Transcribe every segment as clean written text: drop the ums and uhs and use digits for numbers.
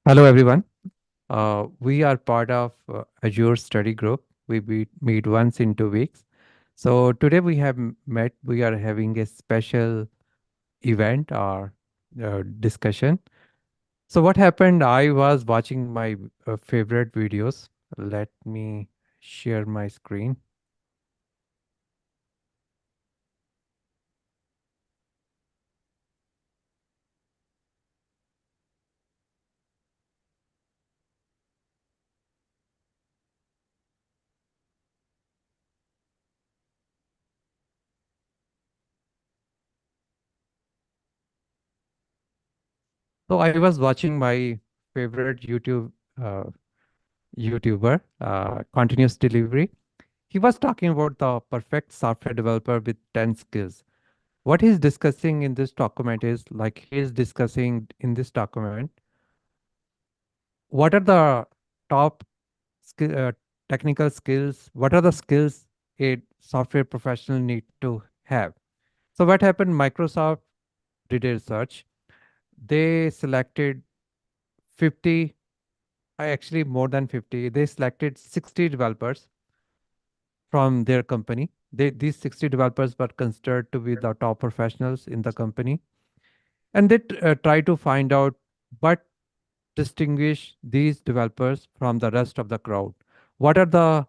Hello, everyone. We are part of Azure study group. We meet once in 2 weeks. So today we have met. We are having a special event or discussion. So what happened? I was watching my favorite videos. Let me share my screen. So I was watching my favorite uh, YouTuber, continuous delivery. He was talking about the perfect software developer with 10 skills. What he's discussing in this document is like he's discussing in this document what are the top technical skills, what are the skills a software professional need to have. So what happened? Microsoft did a research. They selected 50, actually more than 50. They selected 60 developers from their company. These 60 developers were considered to be the top professionals in the company, and they try to find out what distinguish these developers from the rest of the crowd. What are the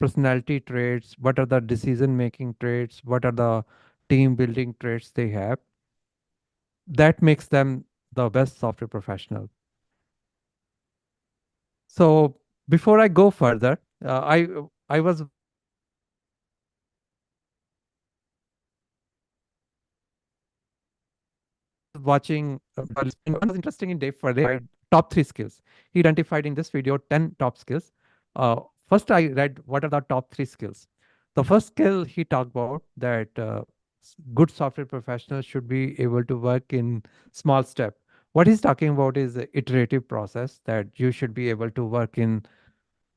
personality traits? What are the decision making traits? What are the team building traits they have that makes them the best software professional? So before I go further, I was watching and what was interesting in Dave Farley top 3 skills. He identified in this video 10 top skills. First, I read what are the top 3 skills. The first skill he talked about that good software professionals should be able to work in small step. What he's talking about is the iterative process that you should be able to work in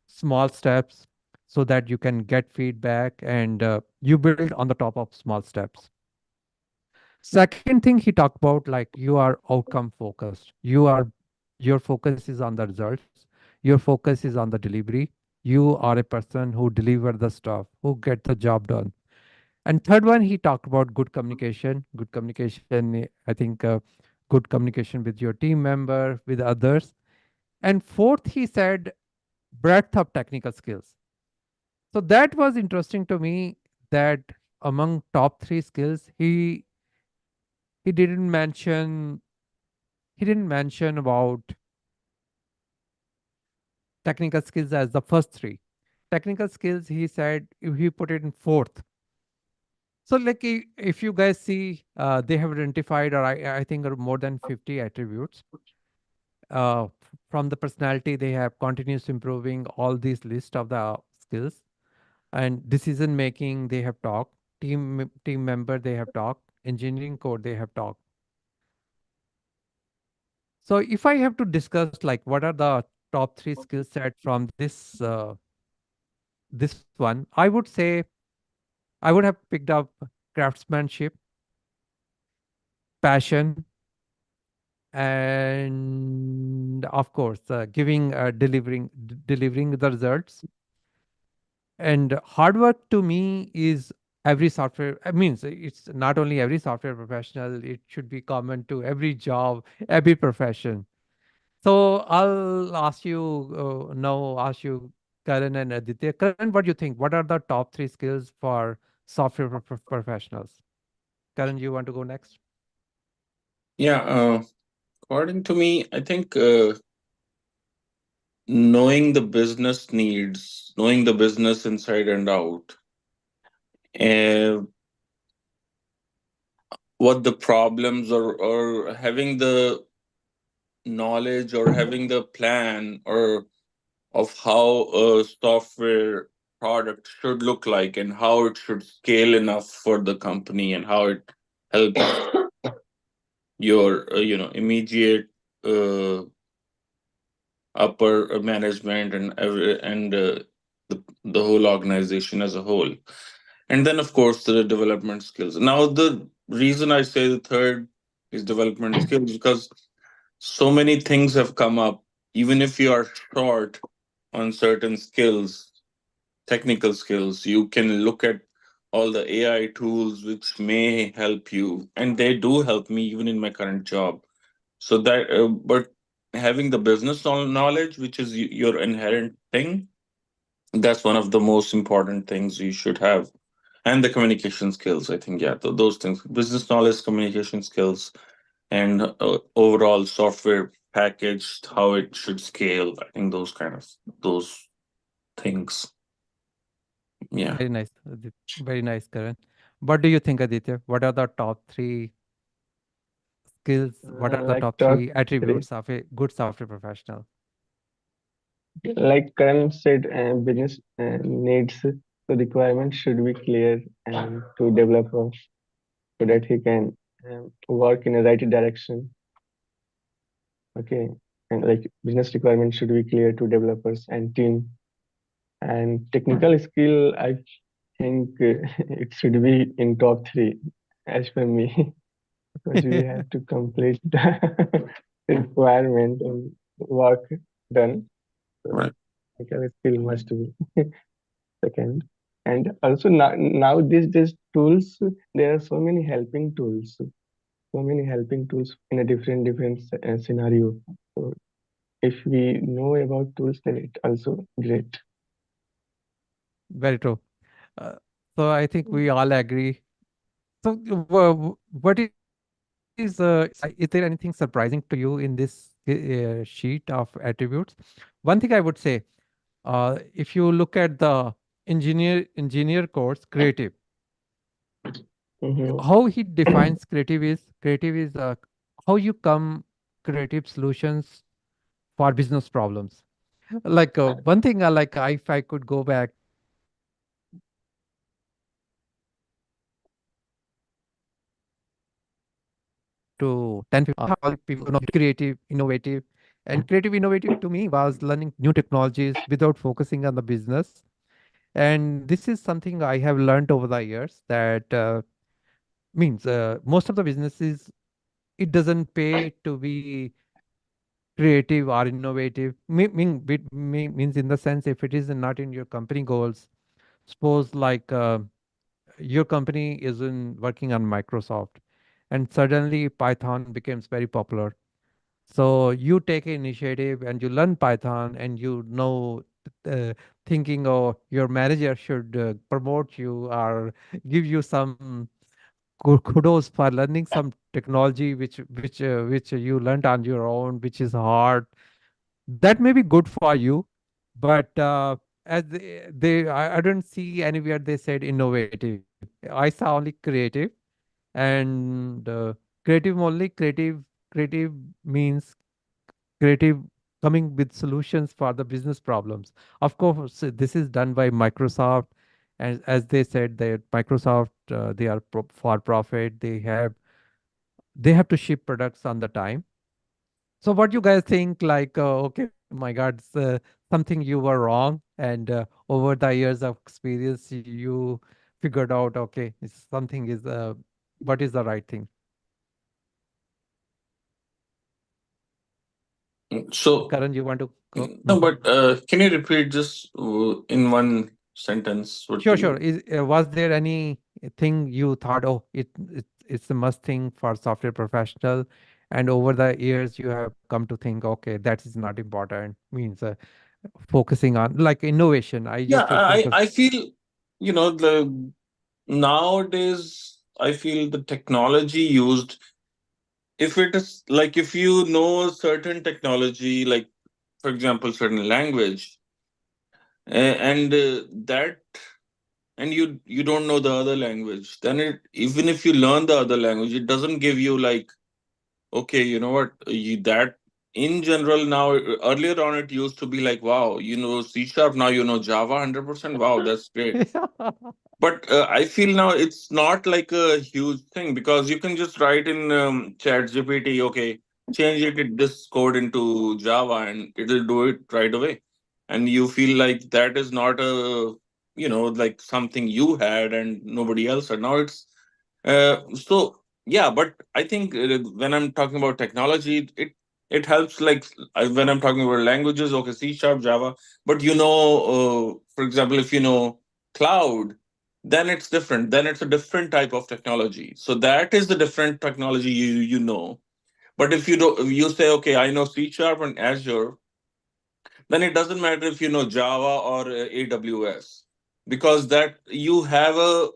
small steps so that you can get feedback and you build on the top of small steps. Second thing he talked about, like you are outcome focused. Your focus is on the results. Your focus is on the delivery. You are a person who deliver the stuff, who get the job done. And third one, he talked about good communication. Good communication, I think, good communication with your team member, with others. And fourth, he said breadth of technical skills. So that was interesting to me that among top 3 skills, he didn't mention he didn't mention about technical skills as the first three. Technical skills, he said, he put it in fourth. So, like, if you guys see, they have identified, or I think, are more than 50 attributes. From the personality, they have continuous improving all these list of the skills and decision making. They have talked team member. They have talked engineering code. They have talked. So, if I have to discuss like what are the top 3 skill set from this one, I would say I would have picked up craftsmanship, passion, and of course, delivering the results. And hard work to me is every software. I means it's not only every software professional. It should be common to every job, every profession. So I'll ask you now. Ask you, Karan and Aditya. Karan, what do you think? What are the top 3 skills for software professionals? Karan, you want to go next? Yeah, according to me, I think knowing the business needs, knowing the business inside and out, and what the problems or having the knowledge or having the plan or of how a software product should look like and how it should scale enough for the company and how it helps your immediate uh, upper management and the whole organization as a whole, and then of course the development skills. Now the reason I say the third is development skills because So many things have come up. Even if you are short on certain skills, technical skills, you can look at all the AI tools which may help you, and they do help me even in my current job. So that, but having the business knowledge, which is your inherent thing, that's one of the most important things you should have. And the communication skills, I think, yeah, those things, business knowledge, communication skills, and overall software package, how it should scale. I think those kind of those things. Yeah. Very nice. Very nice, Karan. What do you think, Aditya? What are the top three skills? What are the Like top top three three, attributes of a good software professional? like Karan said, business needs the requirements should be clear and to developer so that he can work in a right direction. Okay, and like business requirements should be clear to developers and team. And technical skill, I think it should be in top three as per me because we have to complete the requirement and work done. So Right. technical skill must be second. And also now these tools, there are so many helping tools, so many helping tools in a different scenario. So if we know about tools, then it also great. Very true. Uh, so I think we all agree. So, what is there anything surprising to you in this sheet of attributes? One thing I would say, if you look at the engineer course, creative, Mm-hmm. how he defines creative is how you come creative solutions for business problems. Like one thing, like if I could go back to 10, 15 years back, all people know creative, innovative, and creative innovative to me was learning new technologies without focusing on the business. And this is something I have learned over the years that means most of the businesses, it doesn't pay to be creative or innovative. Means in the sense, if it is not in your company goals, suppose like your company is in working on Microsoft and suddenly Python becomes very popular. So you take an initiative and you learn Python and you know, uh, thinking, oh, your manager should promote you or give you some kudos for learning some technology which you learned on your own, which is hard. That may be good for you, but as I don't see anywhere they said innovative. I saw only creative, and creative means creative, coming with solutions for the business problems. Of course, this is done by Microsoft, and as they said, that Microsoft, they are for profit. They have to ship products on the time. So what you guys think? Like, okay, my God, it's, something you were wrong, and over the years of experience, you figured out, okay, something is what is the right thing. So Karan, you want to go? no, but can you repeat just in one sentence what Sure, sure. you? Was there any thing you thought, oh, it's a must thing for software professional, and over the years you have come to think, okay, that is not important. Means focusing on like innovation. I Yeah, just focus. I feel, the nowadays I feel the technology used, if it is like, if you know certain technology, like for example certain language, and that, and you don't know the other language, then it, even if you learn the other language, it doesn't give you like, okay, you know what, that in general now, earlier on it used to be like, wow, you know C sharp, now you know Java 100%, wow, that's great. But I feel now it's not like a huge thing, because you can just write in chat GPT, okay, change this code into Java, and it'll do it right away. And you feel like that is not a, like something you had and nobody else had. Now it's, so yeah, but I think when I'm talking about technology, it It helps, like when I'm talking about languages, okay, C sharp, Java. But for example, if you know cloud, then it's different. Then it's a different type of technology. So that is the different technology you know. But if you do, if you say, okay, I know C sharp and Azure, then it doesn't matter if you know Java or AWS, because that you have a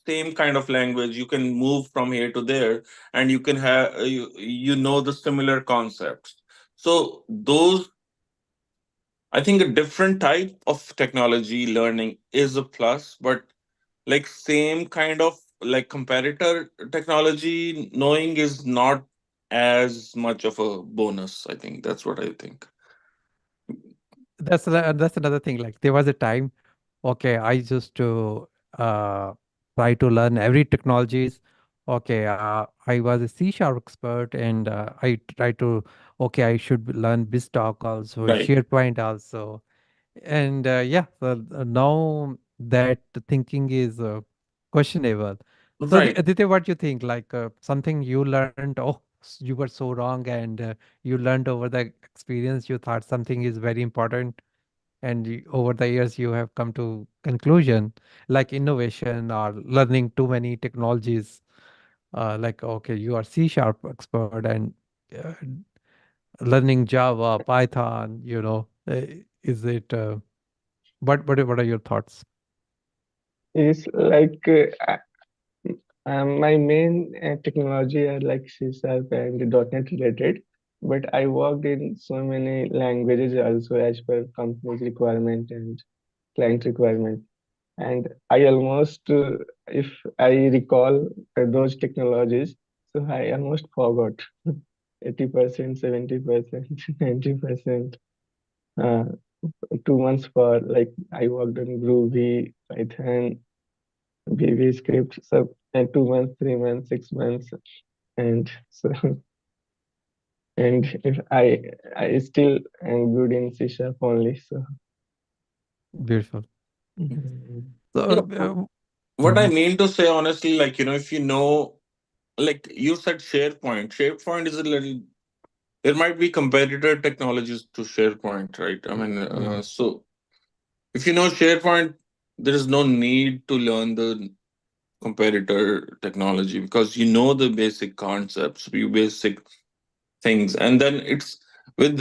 same kind of language. You can move from here to there, and you can have you know the similar concepts. So those, I think a different type of technology learning is a plus, but like same kind of like competitor technology knowing is not as much of a bonus. I think that's what I think. That's another thing. Like there was a time, okay, I used to uh, try to learn every technologies. Okay, I was a C sharp expert, and I tried to. Okay, I should learn BizTalk also, Right. SharePoint also, and yeah. So now that thinking is questionable. So Right. Aditya, what you think? Like something you learned? Oh, you were so wrong, and you learned over the experience. You thought something is very important, and over the years you have come to conclusion, like innovation or learning too many technologies, like okay, you are C sharp expert, and uh, learning Java, Python, is it what are your thoughts? It's like my main technology are like C Sharp and .NET related, but I worked in so many languages also as per company's requirement and client requirement. And I almost, if I recall those technologies, so I almost forgot 80%, 70%, 90%. Uh, 2 months for like I worked on Groovy, Python, VB script, so and 2 months, 3 months, 6 months, and so and if I still am good in C sharp only, so Beautiful. mhm. So Yeah. What I mhm. mean to say honestly, like, if you know, like you said, SharePoint is a little, there might be competitor technologies to SharePoint, right? I mean, Mhm. so if you know SharePoint, there is no need to learn the competitor technology because you know the basic concepts, you basic things, and then it's with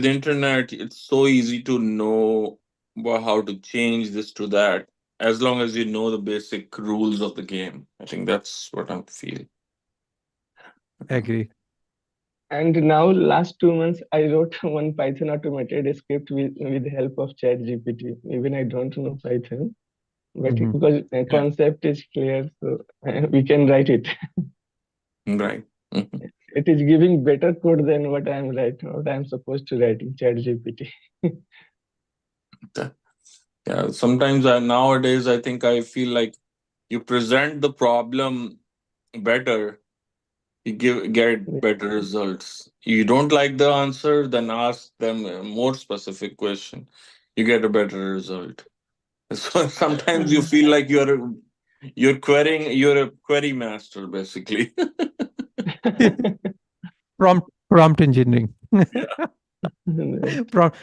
internet, it's so easy to know about how to change this to that, as long as you know the basic rules of the game. I think that's what I feel. Agree. And now last 2 months I wrote one Python automated script with the help of Chat GPT. Even I don't know Python, but Mhm. because the Yeah. concept is clear, so we can write it. Right. Mhm. It is giving better code than what I'm supposed to write in Chat GPT. Yeah, sometimes nowadays I think I feel like you present the problem better, you get better results. You don't like the answer, then ask them a more specific question, you get a better result. So sometimes you feel like you're a query master basically. Prompt engineering. Yeah. Right. Prompt.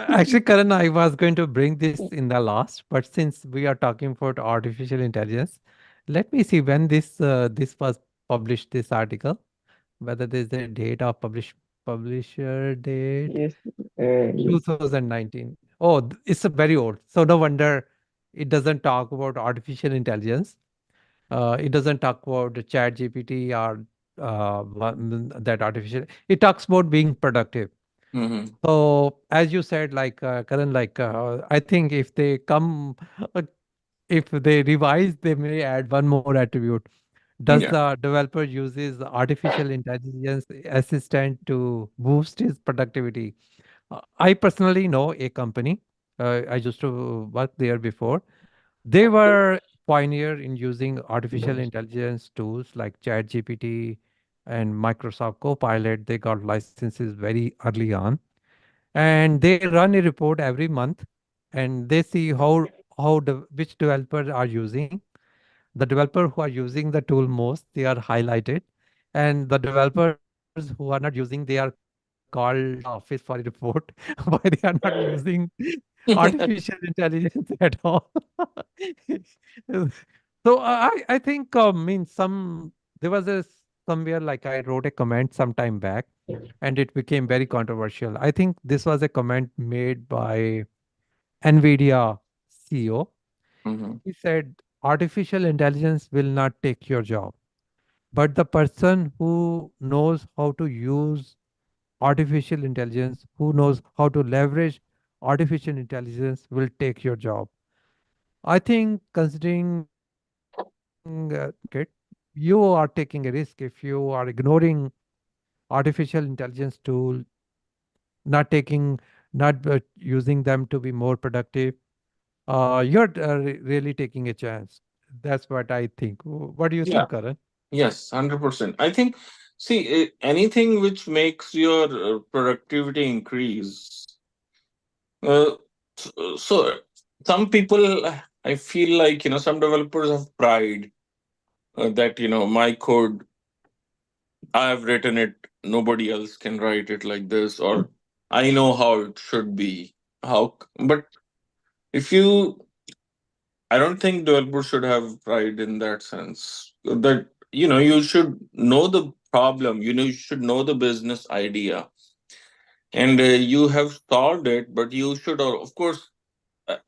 Actually, Karan, I was going to bring this in the last, but since we are talking about artificial intelligence, let me see when this was published. This article, whether there's a date of publisher date, Yes, yes. 2019. Oh, it's a very old. So no wonder it doesn't talk about artificial intelligence. It doesn't talk about the chat GPT or that artificial. It talks about being productive. Hmm. So as you said, like Karan, like I think if they come, uh, if they revise, they may add one more attribute. Does Yeah. the developer uses artificial intelligence assistant to boost his productivity? I personally know a company. I used to work there before. They were pioneer in using artificial intelligence tools like ChatGPT and Microsoft Copilot. They got licenses very early on, and they run a report every month, and they see which developers are using. The developer who are using the tool most, they are highlighted, and the developers who are who are not using, they are called to the office for a report. Why they are not using artificial intelligence at all? So I think means some there was a somewhere like I wrote a comment some time back, and it became very controversial. I think this was a comment made by NVIDIA CEO. Mhm. He said, artificial intelligence will not take your job, but the person who knows how to use artificial intelligence, who knows how to leverage artificial intelligence, will take your job. I think considering market, you are taking a risk if you are ignoring artificial intelligence tool, not taking, not using them to be more productive. You're really taking a chance. That's what I think. What do you Yeah. think, Karan? Yes, 100%. I think, see, anything which makes your productivity increase. Uh, so, some people, I feel like, some developers have pride that, my code, I've written it, nobody else can write it like this, or I know how it should be. But if you, I don't think developers should have pride in that sense. That, you should know the problem, you should know the business idea, and you have solved it, but you should, of course,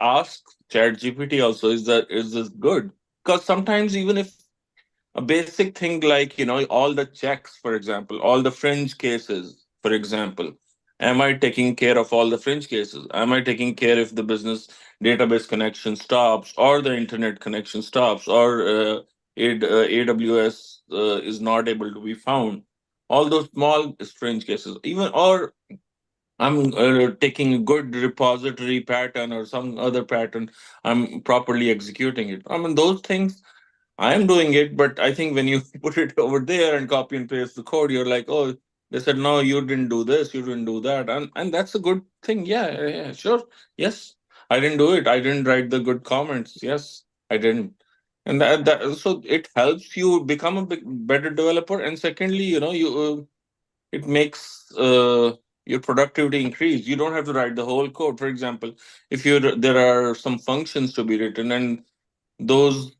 ask ChatGPT also, is this good? Because sometimes, even if a basic thing like, all the checks, for example, all the fringe cases, for example, am I taking care of all the fringe cases? Am I taking care if the business database connection stops, or the internet connection stops, or AWS is not able to be found? All those small fringe cases, even, or I'm taking a good repository pattern or some other pattern, I'm properly executing it. I mean, those things I am doing it, but I think when you put it over there and copy and paste the code, you're like, oh, they said no, you didn't do this, you didn't do that, and that's a good thing. Yeah, yeah, yeah, sure, yes, I didn't do it. I didn't write the good comments. Yes, I didn't, and that so it helps you become a better developer. And secondly, it makes your productivity increase. You don't have to write the whole code. For example, if there are some functions to be written, and those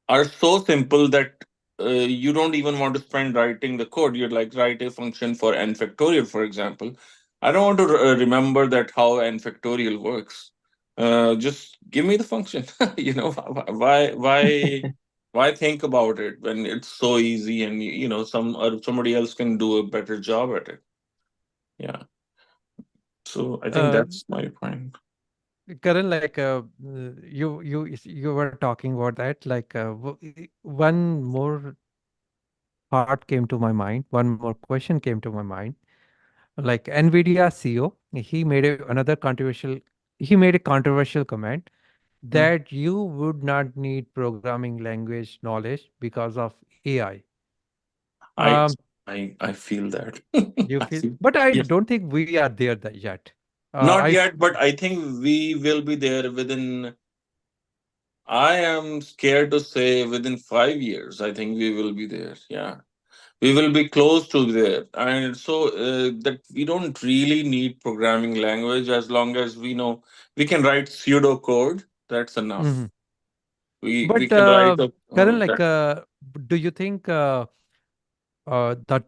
are so simple that you don't even want to spend writing the code. You'd like write a function for n factorial, for example. I don't want to remember that how n factorial works. Just give me the function. Why think about it when it's so easy, and somebody else can do a better job at it. Yeah. So I think Uh, that's my point. Karan, like you were talking about that. Like one more thought came to my mind. One more question came to my mind. Like NVIDIA CEO, he made another controversial. He made a controversial comment Hmm. that you would not need programming language knowledge because of AI. I Um, I feel that. you I feel, feel. but I Yes. don't think we are there yet. Not yet, but I think we will be there within. I am scared to say within 5 years. I think we will be there. Yeah, we will be close to there, and so that we don't really need programming language as long as we know we can write pseudo code. That's enough. Mhm. We But can write a Karan, like, that. do you think the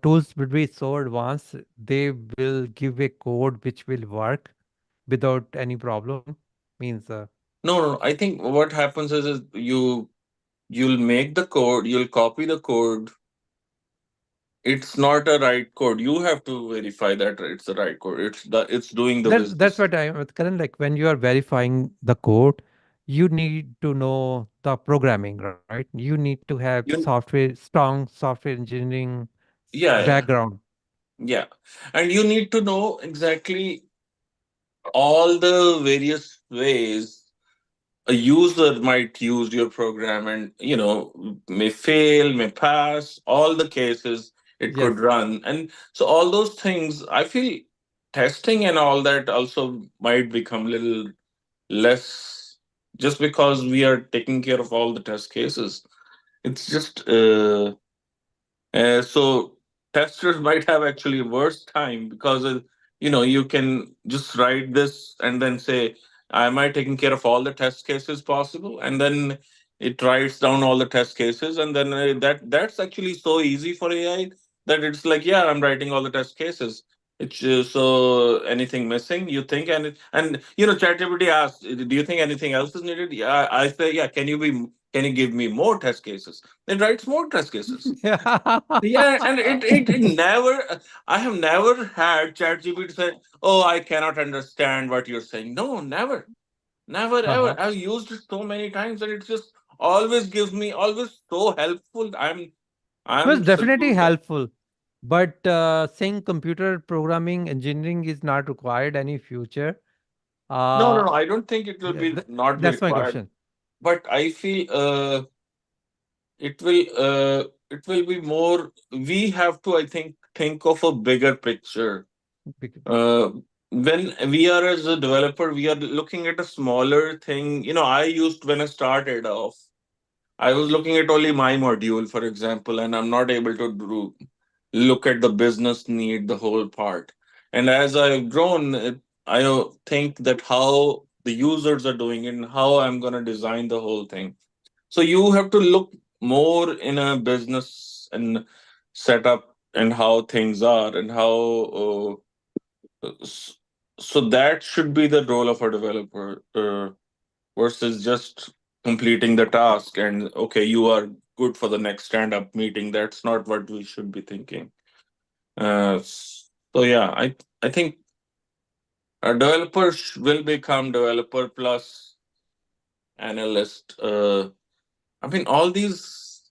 tools will be so advanced they will give a code which will work without any problem? Means, No, no, no. I think what happens is you'll make the code, you'll copy the code. It's not a right code. You have to verify that it's the right code. It's doing the that's business. what I Karan, like when you are verifying the code, you need to know the programming, right? You need to have You strong software engineering Yeah, yeah, background. yeah. And you need to know exactly all the various ways a user might use your program, and may fail, may pass, all the cases it could Yes. run. And so all those things, I feel testing and all that also might become little less, just because we are taking care of all the test cases. It's just so. testers might have actually worse time because you can just write this and then say, am I taking care of all the test cases possible, and then it writes down all the test cases, and then that's actually so easy for AI that it's like, yeah, I'm writing all the test cases. It's so anything missing, you think, and ChatGPT asks, do you think anything else is needed? Yeah, I say, yeah, can you give me more test cases? It writes more test cases. Yeah. Yeah, and it never. I have never had ChatGPT say, "Oh, I cannot understand what you're saying." No, never, never, ever. Uh-huh. I've used it so many times, and it just always gives me always so helpful. No, it's I'm definitely simply helpful. But saying computer programming engineering is not required any future. no, no, Uh, no. I don't think it will yeah, be not be that's my required, question. but I feel it will be more. We have to, I think of a bigger picture. Bec- uh, when we are as a developer, we are looking at a smaller thing. I used, when I started off, I was looking at only my module, for example, and I'm not able to look at the business need, the whole part. And as I've grown, I think that how the users are doing it and how I'm going to design the whole thing. So you have to look more in a business and setup and how things are and how S- so that should be the role of a developer, versus just completing the task and okay, you are good for the next stand-up meeting. That's not what we should be thinking. So yeah, I think a developer will become developer plus analyst. I mean, all these,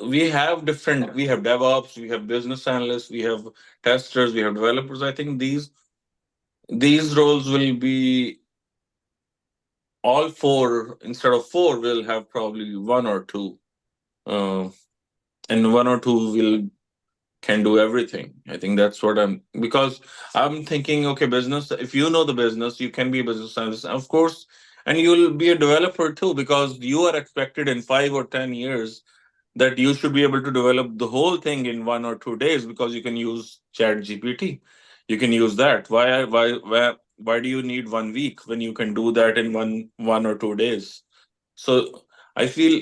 we have different. We have DevOps, we have business analysts, we have testers, we have developers. I think these roles will be all four. Instead of four, we'll have probably one or two, uh, and one or two will can do everything. I think that's what because I'm thinking, okay, business, if you know the business, you can be a business analyst, of course, and you'll be a developer too, because you are expected in 5 or 10 years that you should be able to develop the whole thing in 1 or 2 days, because you can use chat gpt. You can use that. Why do you need 1 week when you can do that in one or 2 days? So I feel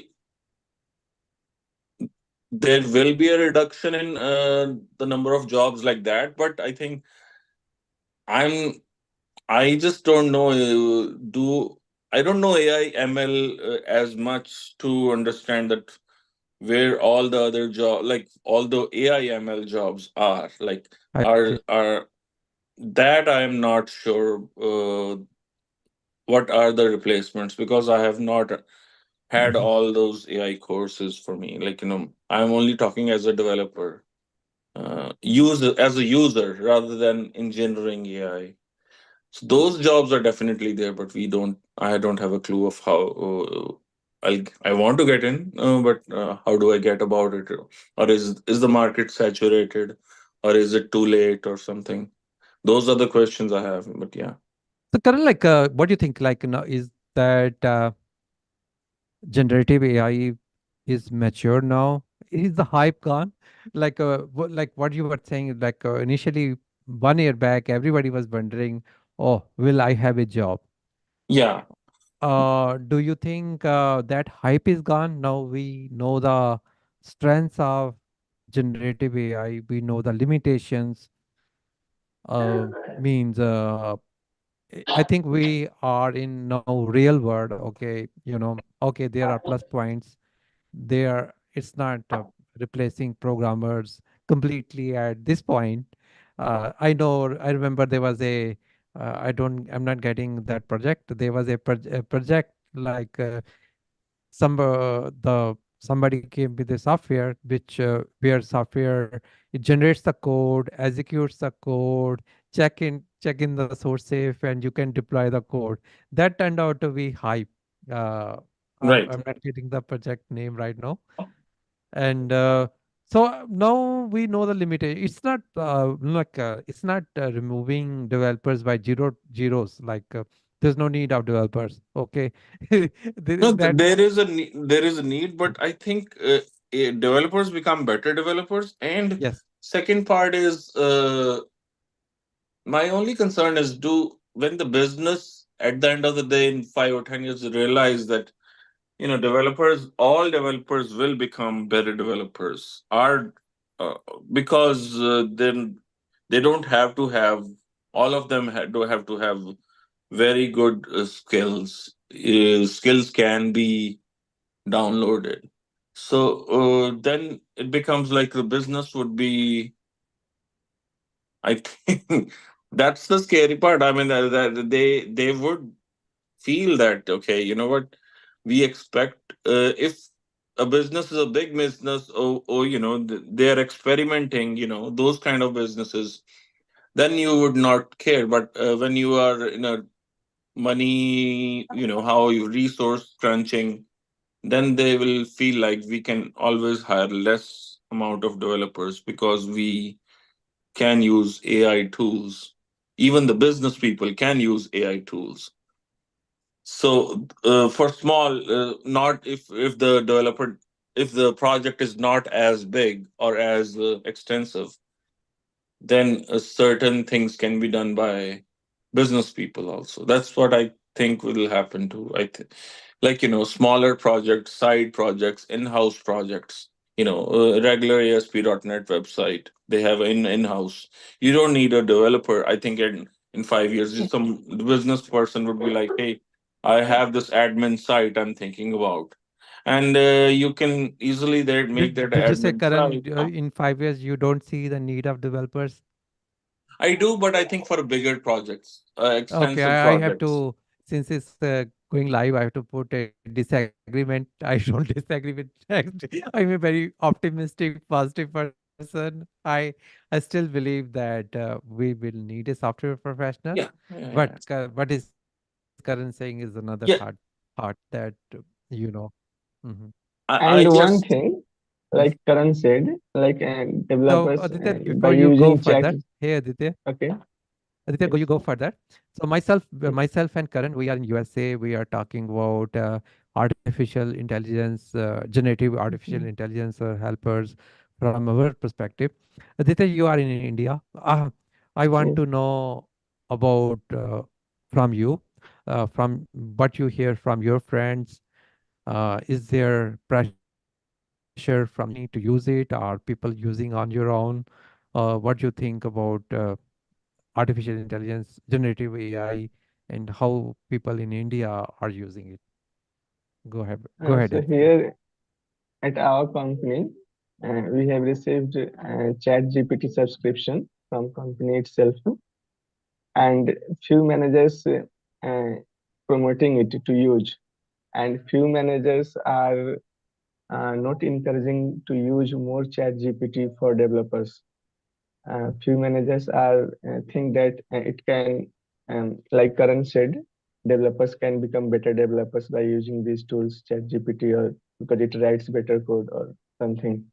there will be a reduction in the number of jobs like that, but I think i'm I just don't know, do I don't know AI ML as much to understand that where all the other job, like all the AI ML jobs are, like I agree. are that I am not sure what are the replacements, because I have not had Mhm. all those AI courses. For me, like, I'm only talking as a developer, user, as a user, rather than engineering AI. So those jobs are definitely there, but I don't have a clue of how I want to get in, but how do I get about it? Or is the market saturated, or is it too late or something? Those are the questions I have. But yeah. So, Karan, like, what do you think? Like, is that generative AI is mature now? Is the hype gone? Like, like what you were saying, like initially 1 year back, everybody was wondering, oh, will I have a job? Yeah. Do you think that hype is gone? Now we know the strengths of generative AI. We know the limitations. Means I think we are in now real world. Okay, okay, there are plus points. There, it's not replacing programmers completely at this point. I know. I remember there was a. I'm not getting that project. There was a project like somebody came with a software which where software, it generates the code, executes the code, check in the source safe, and you can deploy the code. That turned out to be hype. uh, Right. I'm not getting the project name right now. And so now we know the limitation. It's not like it's not removing developers by zeros, like there's no need of developers. Okay. No, That, there is a need, but I think developers become better developers, and yes. Second part is my only concern is, do when the business at the end of the day in 5 or 10 years realize that, developers, all developers will become better developers, are uh, because then they don't have to have, all of them do have to have very good skills. Skills can be downloaded. So then it becomes like the business would be, I think that's the scary part. I mean, that they would feel that, okay, you know what, we expect, if a business is a big business, or they're experimenting, those kind of businesses, then you would not care. But when you are in a money, how you resource crunching, then they will feel like we can always hire less amount of developers because we can use AI tools. Even the business people can use AI tools. So for small, not if the developer, if the project is not as big or as extensive, then certain things can be done by business people also. That's what I think will happen to, like, smaller projects, side projects, in-house projects. Regular ASP.NET website, they have in-house. You don't need a developer. I think in 5 years, some business person would be like, hey, I have this admin site I'm thinking about, and you can easily there make that Did you say, admin Karan, site. in 5 years you don't see the need of developers? I do, but I think for bigger projects, Okay, extensive I have projects. to, since it's going live, I have to put a disagreement. I don't disagree with text. I'm a very optimistic, positive person. I still believe that we will need a software professional. Yeah, But yeah, what is Karan saying is another part yeah. that you know. Mhm. I And one just thing, Mhm. like Karan said, like So developers Aditya, by before you go using for chat. that, hey Aditya, Okay. Aditya, go you Yes. go for that. So myself and Karan, we are in USA. We are talking about artificial intelligence, generative artificial Mhm. intelligence helpers from our perspective. Aditya, you are in India. I want Yes. to know about from you, from what you hear from your friends. Is there pressure from the company to use it? Are people using on your own? What do you think about artificial intelligence, generative AI, and how people in India are using it? Go ahead, So Aditya. here at our company, we have received chat GPT subscription from company itself, and few managers uh, promoting it to use, and few managers are not encouraging to use more chat GPT for developers. Few managers are think that it can, like Karan said, developers can become better developers by using these tools, chat GPT, or because it writes better code or something.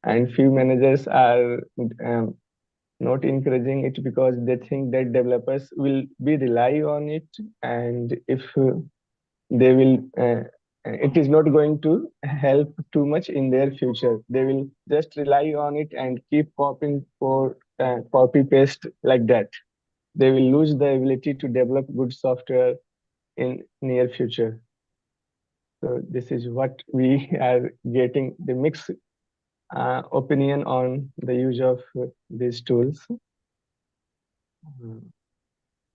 And few managers are um, not encouraging it because they think that developers will be rely on it, and if they will it is not going to help too much in their future. They will just rely on it and keep copying for copy paste like that. They will lose the ability to develop good software in near future. So this is what we are getting the mixed opinion on the use of these tools. Mm.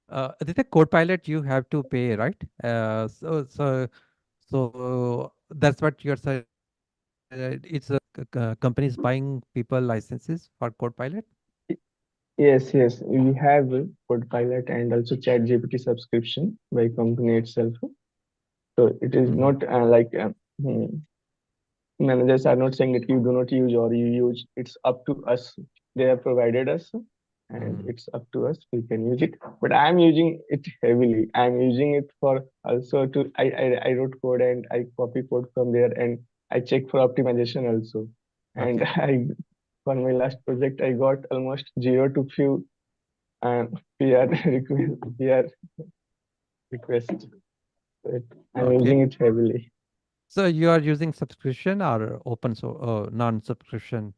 Aditya, Copilot you have to pay, right? So that's what you're saying. Companies buying people licenses for Copilot. Yes, we have Copilot and also ChatGPT subscription by company itself. So it is Hmm. not hmm, managers are not saying that you do not use or you use. It's up to us. They have provided us, and Hmm. it's up to us. We can use it. But I'm using it heavily. I'm using it for also to I wrote code and I copy code from there and I check for optimization also. And Okay. I for my last project I got almost zero to few PR request. But I'm Okay. using it heavily. So you are using subscription or open, so non-subscription?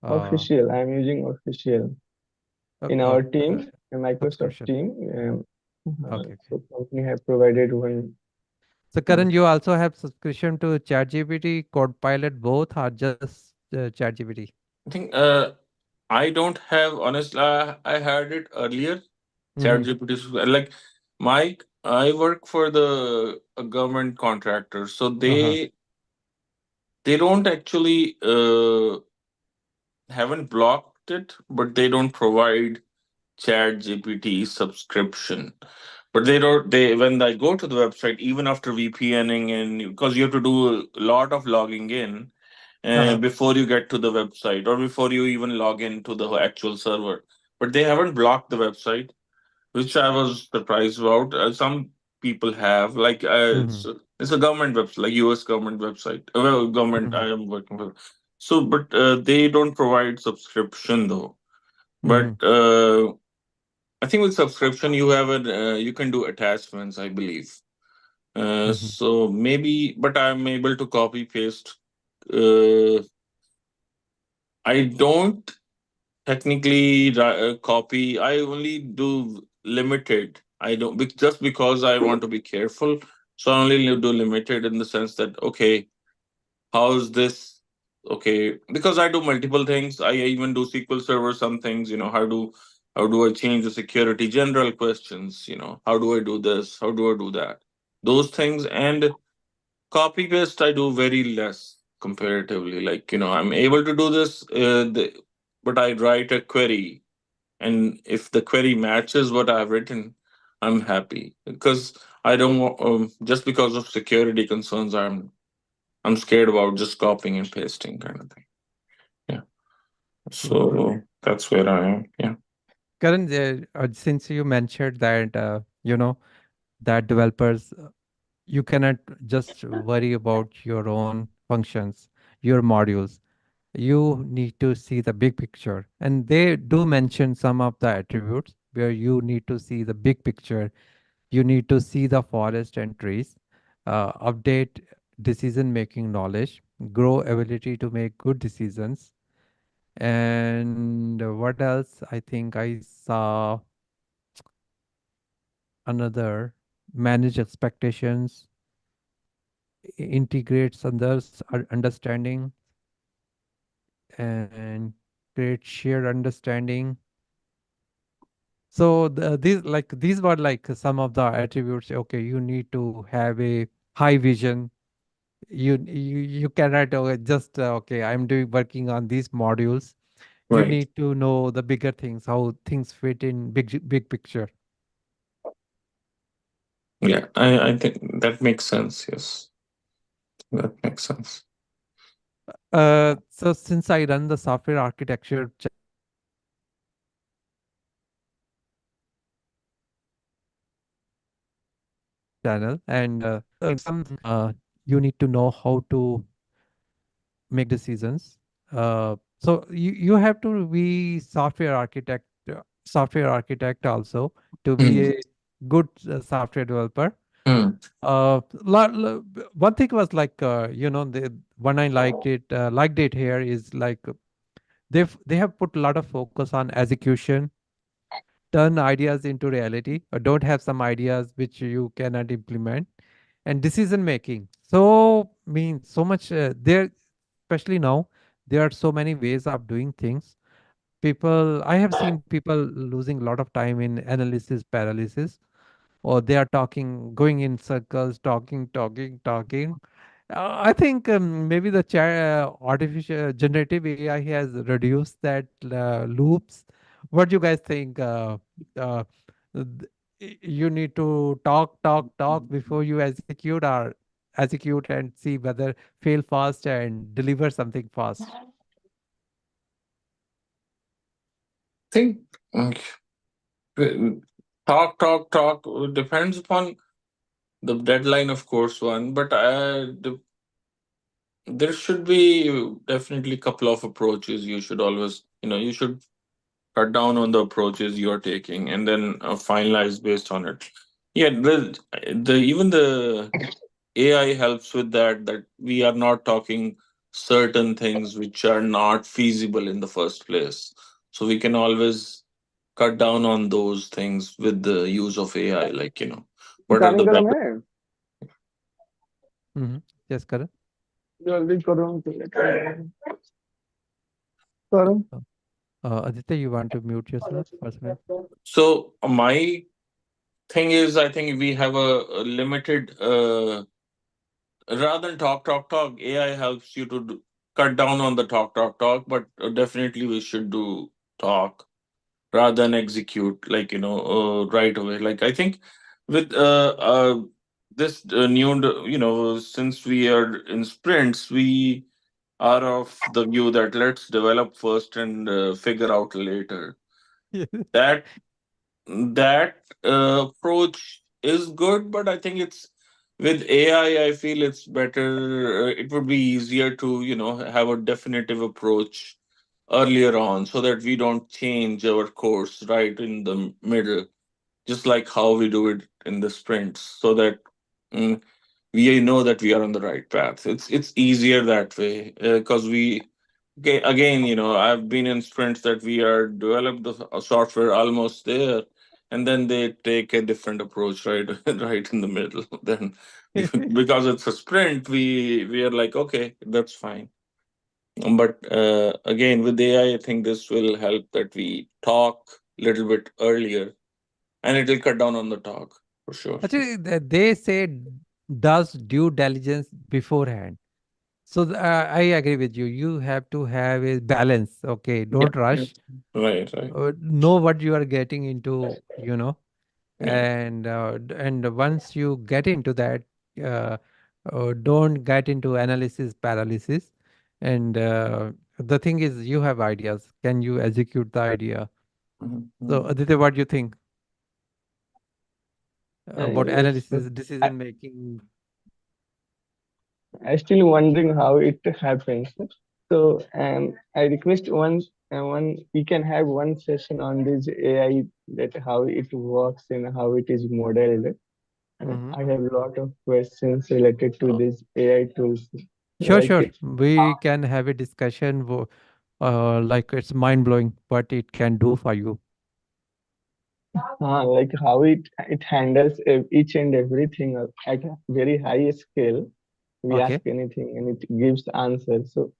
Uh, Official. I'm using official in okay, our team, a Microsoft subscription. team. Okay, okay. So company have provided one. So Uh, Karan, you also have subscription to ChatGPT, Copilot, both or just ChatGPT? I think I don't have honestly. I had it earlier. Mm-hmm. ChatGPT is like Mike. I work for the a government contractor, so Uh-huh. they don't actually haven't blocked it, but they don't provide ChatGPT subscription. But they don't. They when I go to the website, even after VPNing and because you have to do a lot of logging in Uh-huh. before you get to the website or before you even log into the actual server. But they haven't blocked the website, which I was surprised about. Some people have Mm-hmm. it's a government website, like U.S. government website. Well, government Mm-hmm. I am working for. So, but they don't provide subscription though. But Mm-hmm. I think with subscription you have you can do attachments, I believe. Mm-hmm. So maybe, but I'm able to copy paste. Uh, I don't technically copy. I only do limited. I don't just because I want to be careful. So I only do limited in the sense that okay, how's this? Okay, because I do multiple things. I even do SQL Server. Some things, how do I change the security? General questions. How do I do this? How do I do that? Those things and copy paste I do very less comparatively. Like I'm able to do this, but I write a query, and if the query matches what I've written, I'm happy because I don't want just because of security concerns. I'm scared about just copying and pasting kind of thing. Yeah, so that's where I am. Yeah, Karan, since you mentioned that that developers, you cannot just worry about your own functions, your modules. You need to see the big picture, and they do mention some of the attributes where you need to see the big picture. You need to see the forest and trees, update decision making knowledge, grow ability to make good decisions, and what else? I think I saw another, manage expectations, integrates others understanding, and create shared understanding. So these were like some of the attributes. Okay, you need to have a high vision. You cannot just okay, I'm doing working on these modules. You right. need to know the bigger things, how things fit in big picture. Yeah, I think that makes sense. Yes, that makes sense. So since I run the software architecture channel, and some you need to know how to make decisions. So you have to be software architect also to be Mm. a good software developer. Mm. One thing was like the one I liked it here is like they have put a lot of focus on execution, turn ideas into reality, or don't have some ideas which you cannot implement, and decision making. So means so much there, especially now there are so many ways of doing things. People, I have seen people losing a lot of time in analysis paralysis, or they are talking, going in circles, talking. I think maybe the artificial generative AI has reduced that loops. What do you guys think? Uh, you need to talk before you execute, or execute and see whether fail fast and deliver something fast. Think talk depends upon the deadline, of course, one, but there should be definitely a couple of approaches. You should always, you should cut down on the approaches you are taking and then finalize based on it. Yeah, the even the AI helps with that we are not talking certain things which are not feasible in the first place. So we can always cut down on those things with the use of AI. Like, what are चालू the करो benefits? मैं Mm-hmm. Yes, correct. जल्दी करो करो Aditya, you want to mute yourself first, minute? So my thing is, I think we have a limited, rather than talk, AI helps you to cut down on the talk, but definitely we should do talk rather than execute, like, right away. Like, I think with this since we are in sprints, we are of the view that let's develop first and figure out later. That approach is good, but I think it's with AI. I feel it's better. It would be easier to have a definitive approach earlier on, so that we don't change our course right in the middle, just like how we do it in the sprints, so that mm, we know that we are on the right path. It's easier that way, because we, okay, again, I've been in sprints that we are developed the software almost there, and then they take a different approach right right in the middle. Then because it's a sprint, we are like, okay, that's fine. But again, with AI, I think this will help that we talk a little bit earlier, and it will cut down on the talk for sure. Actually, they say does due diligence beforehand. So I agree with you. You have to have a balance. Okay, Yeah. don't rush. Right. Right. Know what you are getting into. Yeah. And once you get into that, uh, don't get into analysis paralysis. And the thing is, you have ideas. Can you execute the idea? So, Mhm. Aditya, what do you think about yes analysis, I, decision making? I still wondering how it happens. So I request one we can have one session on this AI, that how it works and how it is modeled. Hmm. I have a lot of questions related to Oh, this AI tools. Sure, Like sure. We can have a discussion. Like it's mind blowing what it can do for you. like how it handles each and everything at a very high scale. We ask Okay. anything and it gives the answer. So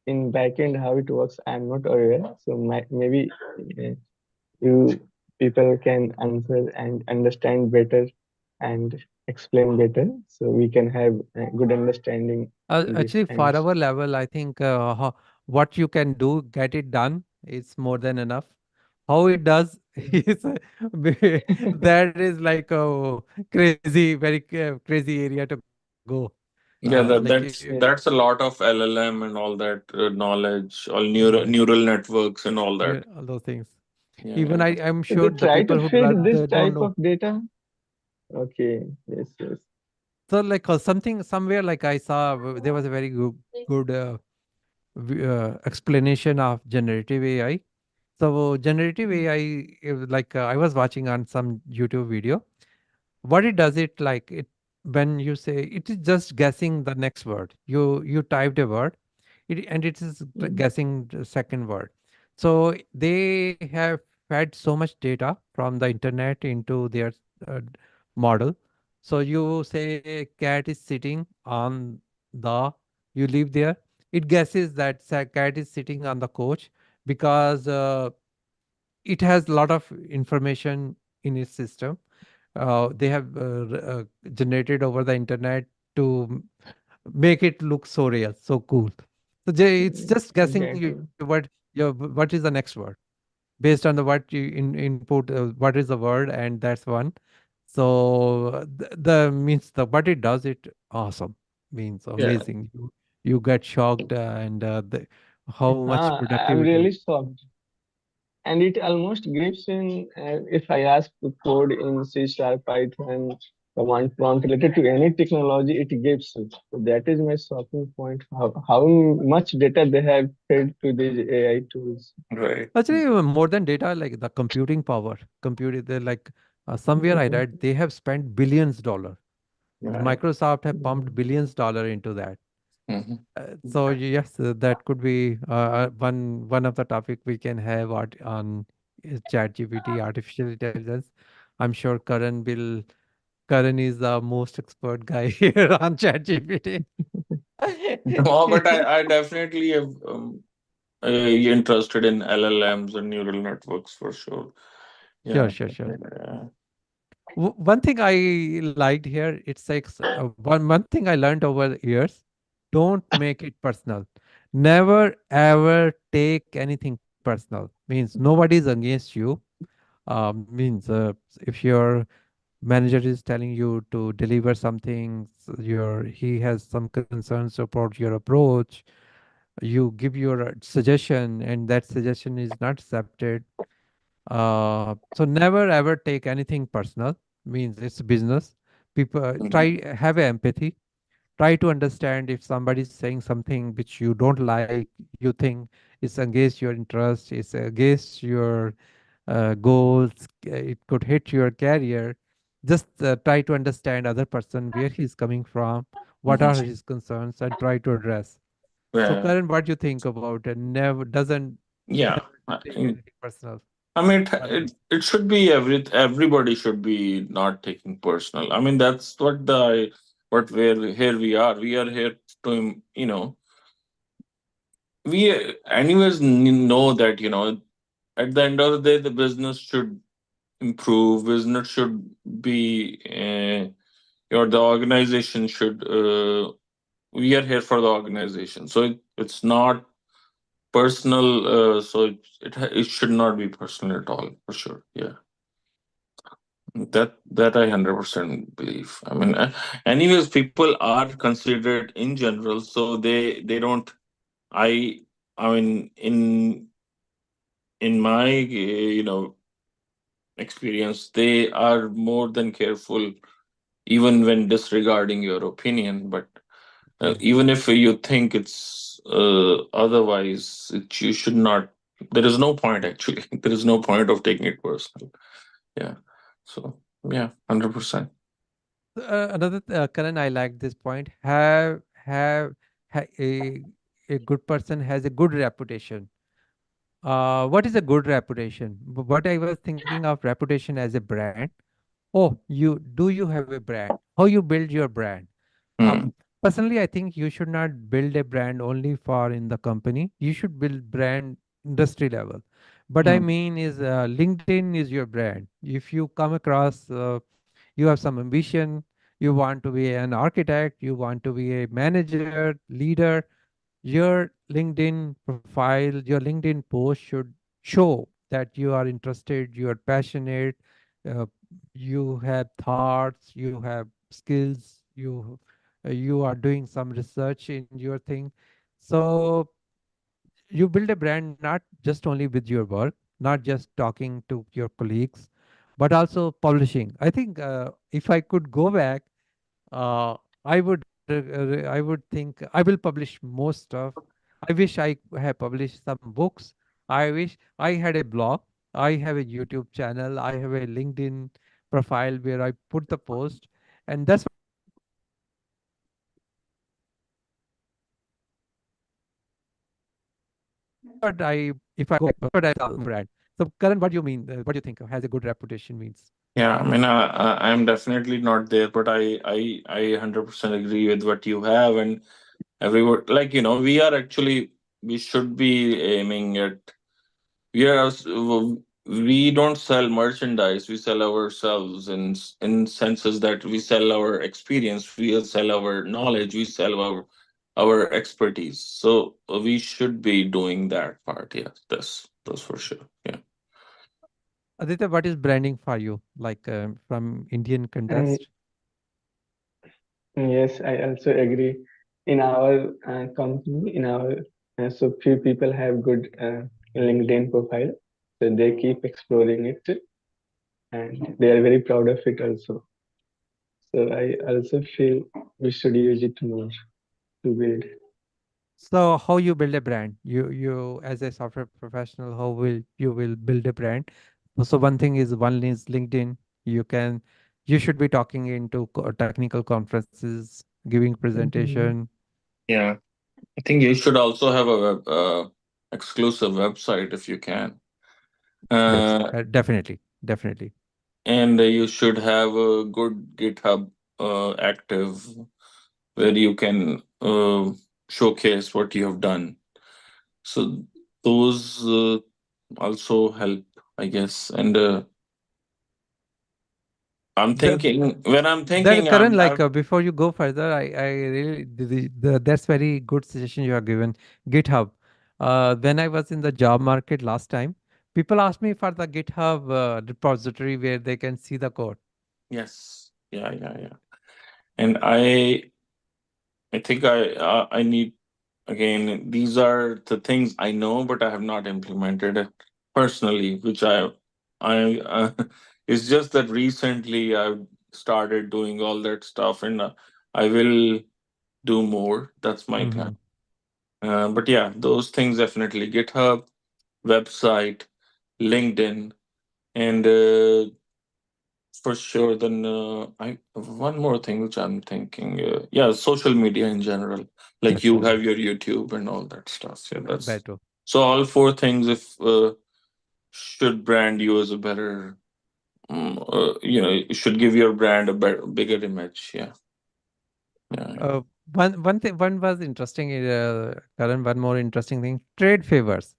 in backend how it works, I'm not aware. So maybe uh, you people can answer and understand better and explain better, so we can have a good understanding in this. Actually, for And our level, I think what you can do, get it done, is more than enough. How it does is that is like a crazy, very crazy area to go. yeah, Like yes, that's a lot of LLM and all that knowledge, all knowledge, neural networks and all that. all those things. Yeah. Even I'm so they sure the try to people who feed develop, this they don't type know. of data. Okay, yes, yes. So like something somewhere like I saw there was a very good explanation of generative AI. So generative AI, like I was watching on some YouTube video. What it does, it like it when you say it is just guessing the next word. You typed a word, and it is Mm, guessing the second word. So they have fed so much data from the internet into their uh, model. So you say cat is sitting on the, you leave there, it guesses that cat is sitting on the couch because it has a lot of information in its system. They have generated over the internet to make it look so real, so cool. So it's just guessing you exactly. what is the next word based on the what you input. What is the word, and that's one. So the means the what it does it awesome, means Yeah. amazing. You get shocked, and how much I'm really productivity. shocked. And it almost gives in, if I ask to code in C sharp, Python, command prompt related to any technology, it gives. So that is my shocking point. How much data they have fed to these AI tools. Right. Actually, more than data, like the computing power, computing, they're like somewhere I Mhm. read they have spent billions dollar. Right. Microsoft have pumped Mhm. billions dollar into that. Mhm. So yes, that could be one of the topic we can have on ChatGPT, artificial intelligence. I'm sure Karan is the most expert guy here on ChatGPT. No, but I definitely have interested in LLMs and neural networks for sure. Sure, Yeah. sure, sure. Yeah. One thing I liked here, it's like one thing I learned over the years: don't make it personal. Never ever take anything personal. Means nobody's against you. Means if your manager is telling you to deliver something, he has some concerns about your approach. You give your suggestion, and that suggestion is not accepted. So never ever take anything personal. Means it's business. People Mhm. try have empathy. Try to understand if somebody is saying something which you don't like, you think it's against your interest, it's against your goals, it could hit your career. Just try to understand other person where he's coming from, what Mhm. are his concerns, and try to address. So, Yeah. Karan, what do you think about it? Never doesn't Yeah. never take anything personal. I mean, Karan. it should be everybody should be not taking personal. I mean, that's what the what where here we are. We are here to we anyways know that at the end of the day the business should improve. Business should be or the organization should. We are here for the organization, so it's not personal. So it should not be personal at all for sure. Yeah. That I 100% believe. I mean, anyways, people are considered in general, so they don't. I I mean, in my experience, they are more than careful, even when disregarding your opinion. But Okay. even if you think it's otherwise, you should not. There is no point actually. There is no point of taking it personal. Yeah. So yeah, 100%. Another Karan, I like this point. Have a good person has a good reputation. What is a good reputation? What I was thinking of reputation as a brand. Oh, you have a brand? How you build your brand? Hmm. Personally, I think you should not build a brand only for in the company. You should build brand industry level. But I Hmm. mean is LinkedIn is your brand. If you come across, you have some ambition, you want to be an architect, you want to be a manager, leader, your LinkedIn profile, your LinkedIn post should show that you are interested, you are passionate, uh, you have thoughts, you have skills, you are doing some research in your thing. So you build a brand not just only with your work, not just talking to your colleagues, but also publishing. I think if I could go back, uh, I would think I will publish more stuff. I wish I had published some books. I wish I had a blog. I have a YouTube channel. I have a LinkedIn profile where I put the post, and that's what I if I go back, what I brand. So, Karan, what do you mean? What do you think has a good reputation means? Yeah, I mean, I'm definitely not there, but I 100% agree with what you have, and everyone, like, we are actually, we should be aiming at, we are, we don't sell merchandise, we sell ourselves in senses that we sell our experience, we sell our knowledge, we sell our expertise. So we should be doing that part. Yeah, that's for sure. Yeah. Aditya, what is branding for you? Like from Indian And context? yes, I also agree. In our company, in our so few people have good LinkedIn profile, so they keep exploring it, and they are very proud of it also. So I also feel we should use it more to build. So how you build a brand? You as a software professional, how will you will build a brand? So one is LinkedIn. You can you should be talking into technical conferences, giving Mhm. presentation. Yeah, I think you should also have a exclusive website if you can. Yes, Uh, definitely, definitely. and you should have a good GitHub active where you can showcase what you have done. So those also help, I guess. And I'm The, thinking when I'm Then thinking, Karan, like I'm before you go further, I really that's very good suggestion you have given. GitHub. When I was in the job market last time, people asked me for the GitHub repository where they can see the code. yes, yeah, yeah, yeah. And I think I need again. These are the things I know, but I have not implemented it personally. Which I it's just that recently I've started doing all that stuff, and I will do more. That's my plan. Hmm. But yeah, those things definitely GitHub, website, LinkedIn, and for sure. Then I one more thing which I'm thinking. Yeah, social media in general. Like you Social have media. your YouTube and all that stuff. Yeah, that's Better. so all four things. If should brand you as a better, it should give your brand a better, bigger image. Yeah, yeah, Uh, one was interesting. Karan, one more interesting thing. Trade favors.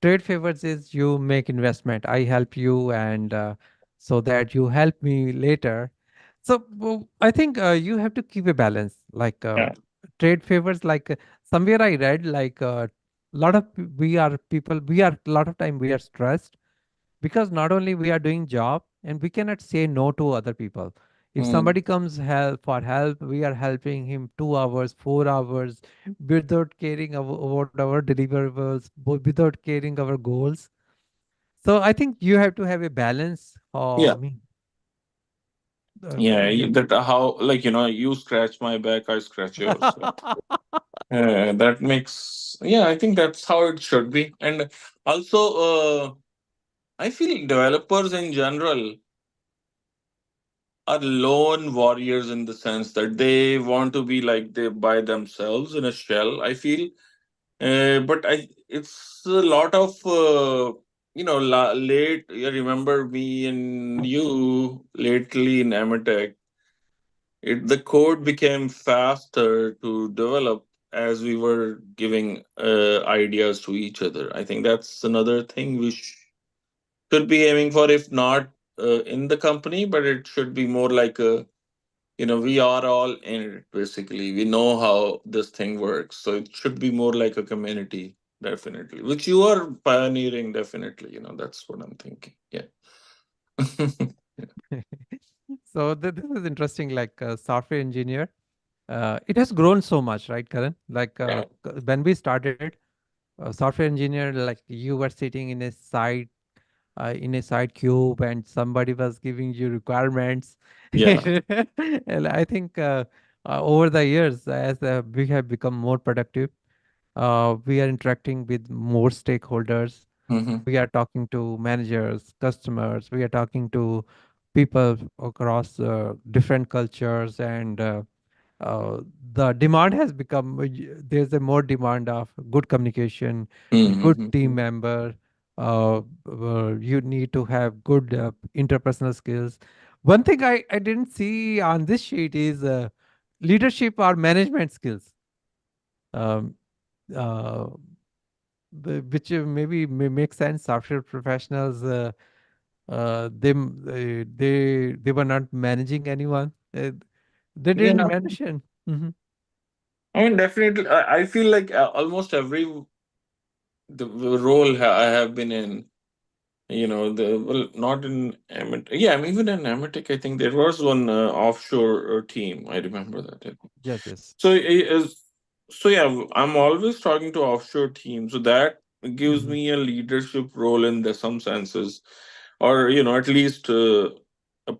Trade favors is you make investment. I help you, and so that you help me later. So I think you have to keep a balance. Like yeah. trade favors, like somewhere I read, like lot of we are people. We are a lot of time we are stressed because not only we are doing job and we cannot say no to other people. If Mm. somebody comes help, we are helping him 2 hours, 4 hours, without caring about our deliverables, without caring our goals. So I think you have to have a balance. Yeah, Me, yeah. yeah. That how like you scratch my back, I scratch yours. That makes yeah. I think that's how it should be, and also I feel developers in general are lone warriors in the sense that they want to be like they by themselves in a shell. I feel, but I it's a lot of late. You remember me and you lately in Amatech. The code became faster to develop as we were giving ideas to each other. I think that's another thing we should be aiming for, if not in the company, but it should be more like a we are all in it basically. We know how this thing works. So it should be more like a community, definitely, which you are pioneering, definitely. That's what I'm thinking. Yeah. So this is interesting. Like software engineer, it has grown so much, right, Karan? Like Yeah. when we started, software engineer, like you were sitting in a side cube and somebody was giving you requirements. Yeah. And I think over the years, as we have become more productive, we are interacting with more stakeholders. Hmm. We are talking to managers, customers. We are talking to people across different cultures, and uh, the demand has become there's a more demand of good communication, good Hmm. team member. You need to have good interpersonal skills. One thing I didn't see on this sheet is leadership or management skills, um, uh, which maybe may make sense. Software professionals, they were not managing anyone. They didn't Yeah. mention. Mhm. I mean, definitely, I feel like almost every role I have been in, the well, not in yeah, I'm even in Amatic. I think there was one offshore team. I remember that. Yes, yes. So yeah, I'm always talking to offshore teams, so that gives Mhm. me a leadership role in some senses, or at least a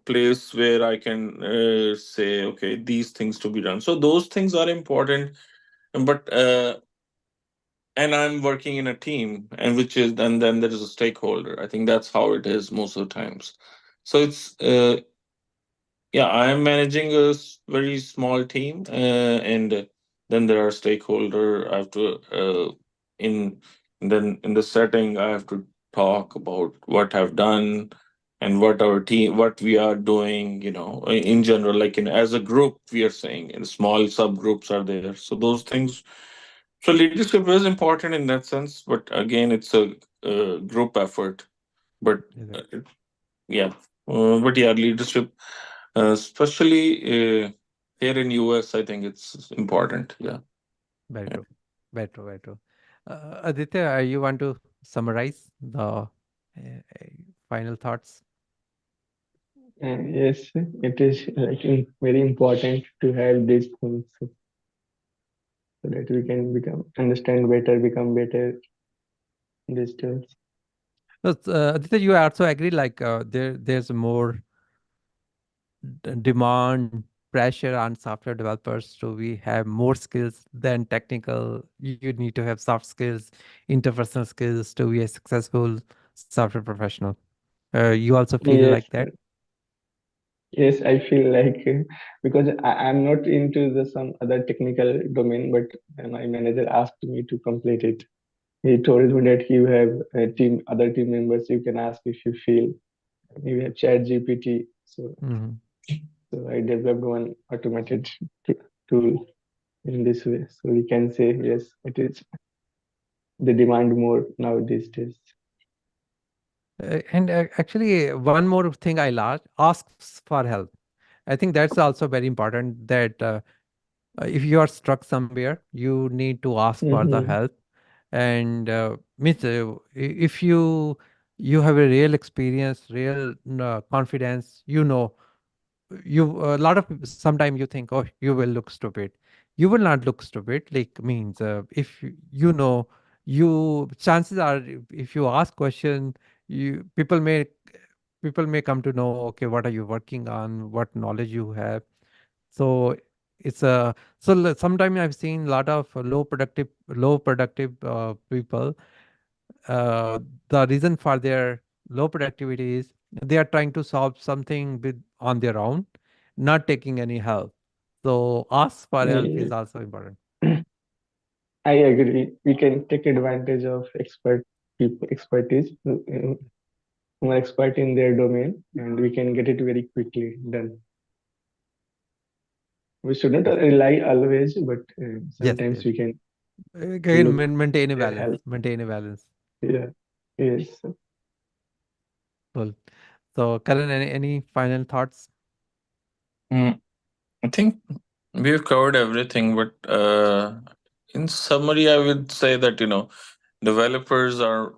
place where I can say, okay, these things to be done. So those things are important, but and I'm working in a team, and which is then there is a stakeholder. I think that's how it is most of the times. So it's yeah, I am managing a very small team, and Then there are stakeholder. I have to in then in the setting I have to talk about what I've done and what our team, what we are doing. In general, like in as a group, we are saying, in small subgroups are there. So those things. So leadership is important in that sense, but again, it's a group effort. But Is it? yeah, but yeah, leadership, especially here in US, I think it's important. Yeah. Very true. Very true. Very true. Aditya, you want to summarize the final thoughts? Yes, it is like very important to have these things so that we can become understand better, become better in these tools. But, Aditya, you also agree like there's more demand pressure on software developers to we have more skills than technical. You need to have soft skills, interpersonal skills to be a successful software professional. You also feel like Yes, that? yes, I feel like because I'm not into the some other technical domain, but my manager asked me to complete it. He told me that you have a team, other team members you can ask if you feel. You have Chat GPT, Mhm. so I developed one automated tool in this way. So we can say yes, it is the demand more now these days. And actually, one more thing I asks for help. I think that's also very important that if you are stuck somewhere, you need to ask for the Mm-hmm. help. And means if you have a real experience, real confidence, you a lot of sometimes you think, oh, you will look stupid. You will not look stupid, like means if you know, you chances are if you ask question, you people may come to know, okay, what are you working on, what knowledge you have. So it's a sometimes I've seen a lot of low productive people. uh, the reason for their low productivity is they are trying to solve something on their own, not taking any help. So ask for help is Yes. also important. I agree. We can take advantage of expertise, who are expert in their domain, and we can get it very quickly done. We shouldn't Yes, rely always, but yes, sometimes yes. we can Again, look maintain a their balance. help. Maintain a balance. Yeah. Yes. Cool. So, Karan, any final thoughts? Mm, I think we've covered everything, but in summary, I would say that developers are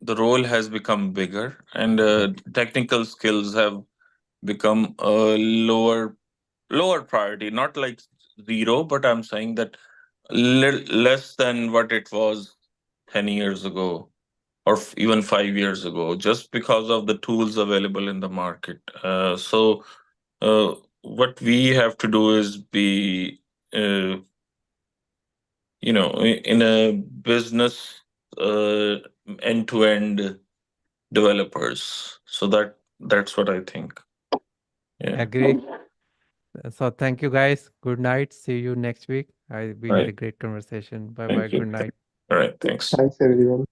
the role has become bigger, and technical skills have become a lower priority. Not like zero, but I'm saying that less than what it was 10 years ago, or even 5 years ago, just because of the tools available in the market. What we have to do is be, uh, in a business, uh, end to end developers. So that's what I think. Yeah. Agree. So, thank you guys. Good night. See you next week. We had a Right. great conversation. Bye bye. Thank Good you. night. All right. Thanks. Thanks, everyone.